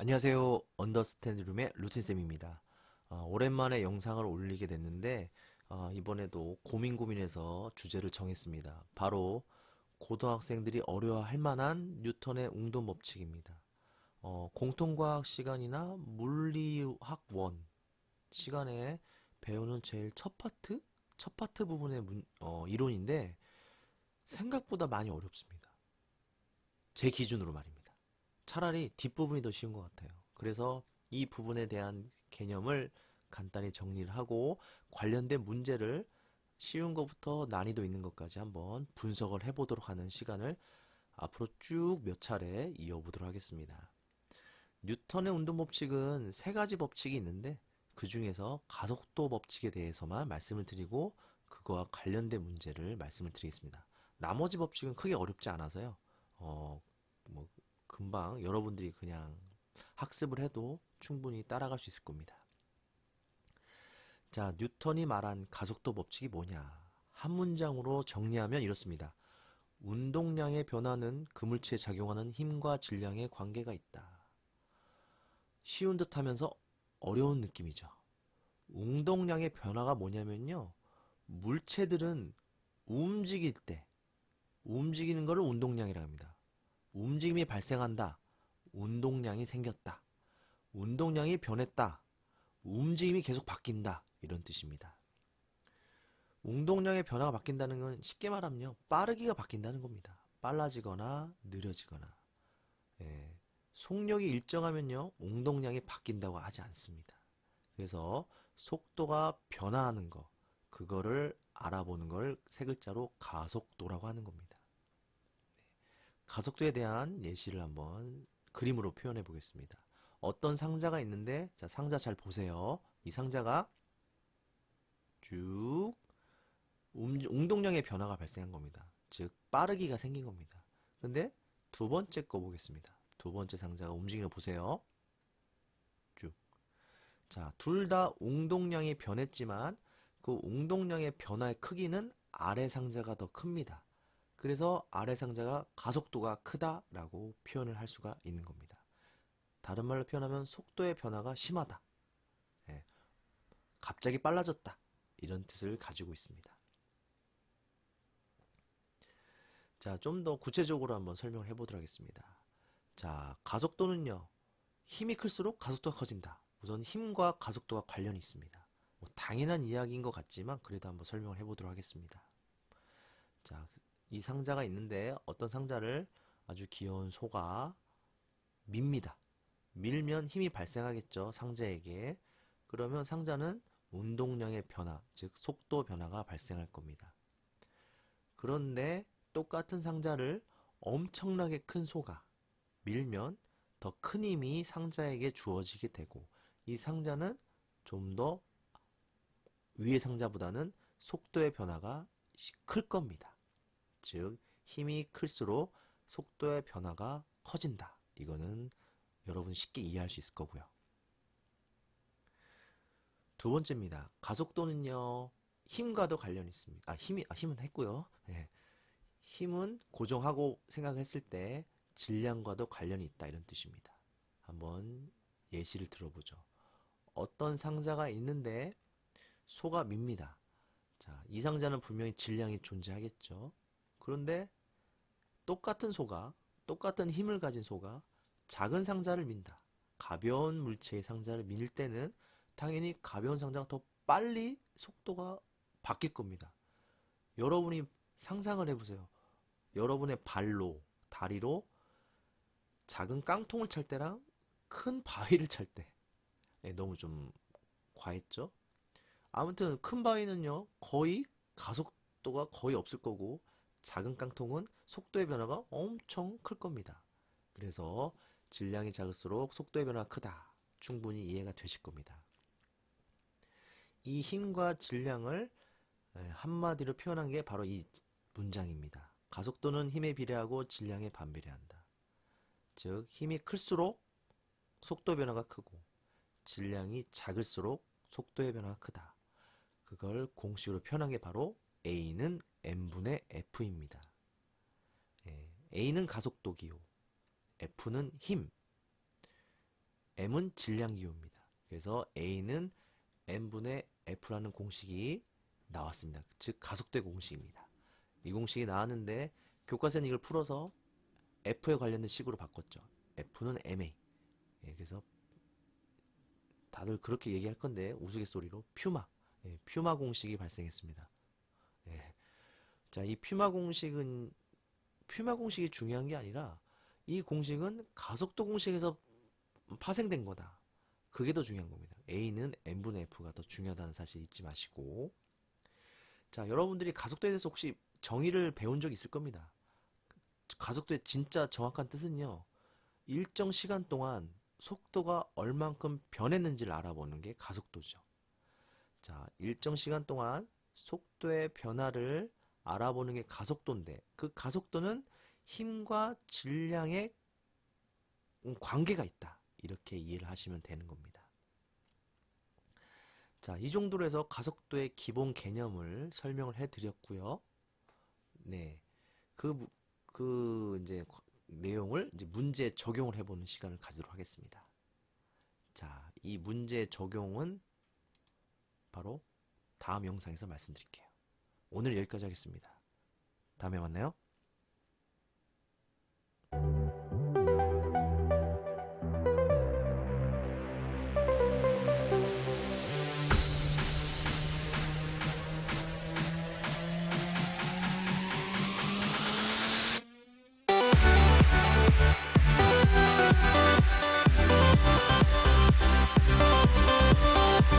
안녕하세요. 언더스탠드룸의 루틴쌤입니다. 오랜만에 영상을 올리게 됐는데 이번에도 고민해서 주제를 정했습니다. 바로 고등학생들이 어려워할 만한 뉴턴의 웅동 법칙입니다. 공통과학 시간이나 물리학 원 시간에 배우는 제일 첫 파트 부분의 이론인데 생각보다 많이 어렵습니다. 제 기준으로 말입니다. 차라리 뒷부분이 더 쉬운 것 같아요. 그래서 이 부분에 대한 개념을 간단히 정리를 하고 관련된 문제를 쉬운 것부터 난이도 있는 것까지 한번 분석을 해보도록 하는 시간을 앞으로 쭉 몇 차례 이어보도록 하겠습니다. 뉴턴의 운동 법칙은 세 가지 법칙이 있는데 그 중에서 가속도 법칙에 대해서만 말씀을 드리고 그거와 관련된 문제를 말씀을 드리겠습니다. 나머지 법칙은 크게 어렵지 않아서요. 뭐 금방 여러분들이 그냥 학습을 해도 충분히 따라갈 수 있을 겁니다. 자, 뉴턴이 말한 가속도 법칙이 뭐냐? 한 문장으로 정리하면 이렇습니다. 운동량의 변화는 그 물체에 작용하는 힘과 질량의 관계가 있다. 쉬운 듯 하면서 어려운 느낌이죠. 운동량의 변화가 뭐냐면요. 물체들은 움직일 때, 움직이는 것을 운동량이라고 합니다. 움직임이 발생한다. 운동량이 생겼다. 운동량이 변했다. 움직임이 계속 바뀐다. 이런 뜻입니다. 운동량의 변화가 바뀐다는 건 쉽게 말하면요. 빠르기가 바뀐다는 겁니다. 빨라지거나 느려지거나. 예, 속력이 일정하면요. 운동량이 바뀐다고 하지 않습니다. 그래서 속도가 변화하는 거, 그거를 알아보는 걸 세 글자로 가속도라고 하는 겁니다. 가속도에 대한 예시를 한번 그림으로 표현해 보겠습니다. 어떤 상자가 있는데, 자, 상자 잘 보세요. 이 상자가 쭉 운동량의 변화가 발생한 겁니다. 즉, 빠르기가 생긴 겁니다. 근데 두 번째 거 보겠습니다. 두 번째 상자가 움직이는 거 보세요. 쭉. 자, 둘 다 운동량이 변했지만 그 운동량의 변화의 크기는 아래 상자가 더 큽니다. 그래서 아래 상자가 가속도가 크다라고 표현을 할 수가 있는 겁니다. 다른 말로 표현하면 속도의 변화가 심하다. 예, 갑자기 빨라졌다. 이런 뜻을 가지고 있습니다. 자, 좀 더 구체적으로 한번 설명을 해보도록 하겠습니다. 자, 가속도는요. 힘이 클수록 가속도가 커진다. 우선 힘과 가속도가 관련이 있습니다. 뭐 당연한 이야기인 것 같지만 그래도 한번 설명을 해보도록 하겠습니다. 자, 이 상자가 있는데 어떤 상자를 아주 귀여운 소가 밉니다. 밀면 힘이 발생하겠죠. 상자에게. 그러면 상자는 운동량의 변화, 즉 속도 변화가 발생할 겁니다. 그런데 똑같은 상자를 엄청나게 큰 소가 밀면 더 큰 힘이 상자에게 주어지게 되고 이 상자는 좀 더 위의 상자보다는 속도의 변화가 클 겁니다. 즉 힘이 클수록 속도의 변화가 커진다. 이거는 여러분 쉽게 이해할 수 있을 거고요. 두 번째입니다. 가속도는요. 힘과도 관련이 있습니다. 힘은 했고요. 네. 힘은 고정하고 생각했을 때 질량과도 관련이 있다. 이런 뜻입니다. 한번 예시를 들어보죠. 어떤 상자가 있는데 소가 밉니다. 자, 이 상자는 분명히 질량이 존재하겠죠. 그런데 똑같은 힘을 가진 소가 작은 상자를 민다. 가벼운 물체의 상자를 밀 때는 당연히 가벼운 상자가 더 빨리 속도가 바뀔 겁니다. 여러분이 상상을 해보세요. 여러분의 발로, 다리로 작은 깡통을 찰 때랑 큰 바위를 찰 때. 너무 좀 과했죠? 아무튼 큰 바위는요, 거의 가속도가 거의 없을 거고, 작은 깡통은 속도의 변화가 엄청 클 겁니다. 그래서 질량이 작을수록 속도의 변화가 크다. 충분히 이해가 되실 겁니다. 이 힘과 질량을 한마디로 표현한 게 바로 이 문장입니다. 가속도는 힘에 비례하고 질량에 반비례한다. 즉, 힘이 클수록 속도 변화가 크고, 질량이 작을수록 속도의 변화가 크다. 그걸 공식으로 표현한 게 바로 A는 M분의 F입니다. A는 가속도기요. F는 힘. m은 질량 기호입니다. 그래서 a는 m분의 f라는 공식이 나왔습니다. 즉 가속도의 공식입니다. 이 공식이 나왔는데 교과서는 이걸 풀어서 f에 관련된 식으로 바꿨죠. f는 ma. 예, 그래서 다들 그렇게 얘기할 건데 우스갯소리로 퓨마. 예, 퓨마 공식이 발생했습니다. 예. 자, 이 퓨마 공식이 중요한 게 아니라 이 공식은 가속도 공식에서 파생된 거다. 그게 더 중요한 겁니다. A는 N분의 F가 더 중요하다는 사실 잊지 마시고. 자, 여러분들이 가속도에 대해서 혹시 정의를 배운 적 있을 겁니다. 가속도의 진짜 정확한 뜻은요, 일정 시간 동안 속도가 얼만큼 변했는지를 알아보는 게 가속도죠. 자, 일정 시간 동안 속도의 변화를 알아보는 게 가속도인데, 그 가속도는 힘과 질량의 관계가 있다. 이렇게 이해를 하시면 되는 겁니다. 자, 이 정도로 해서 가속도의 기본 개념을 설명을 해 드렸고요. 네. 이제 내용을 이제 문제 적용을 해보는 시간을 가지도록 하겠습니다. 자, 이 문제 적용은 바로 다음 영상에서 말씀드릴게요. 오늘 여기까지 하겠습니다. 다음에 만나요.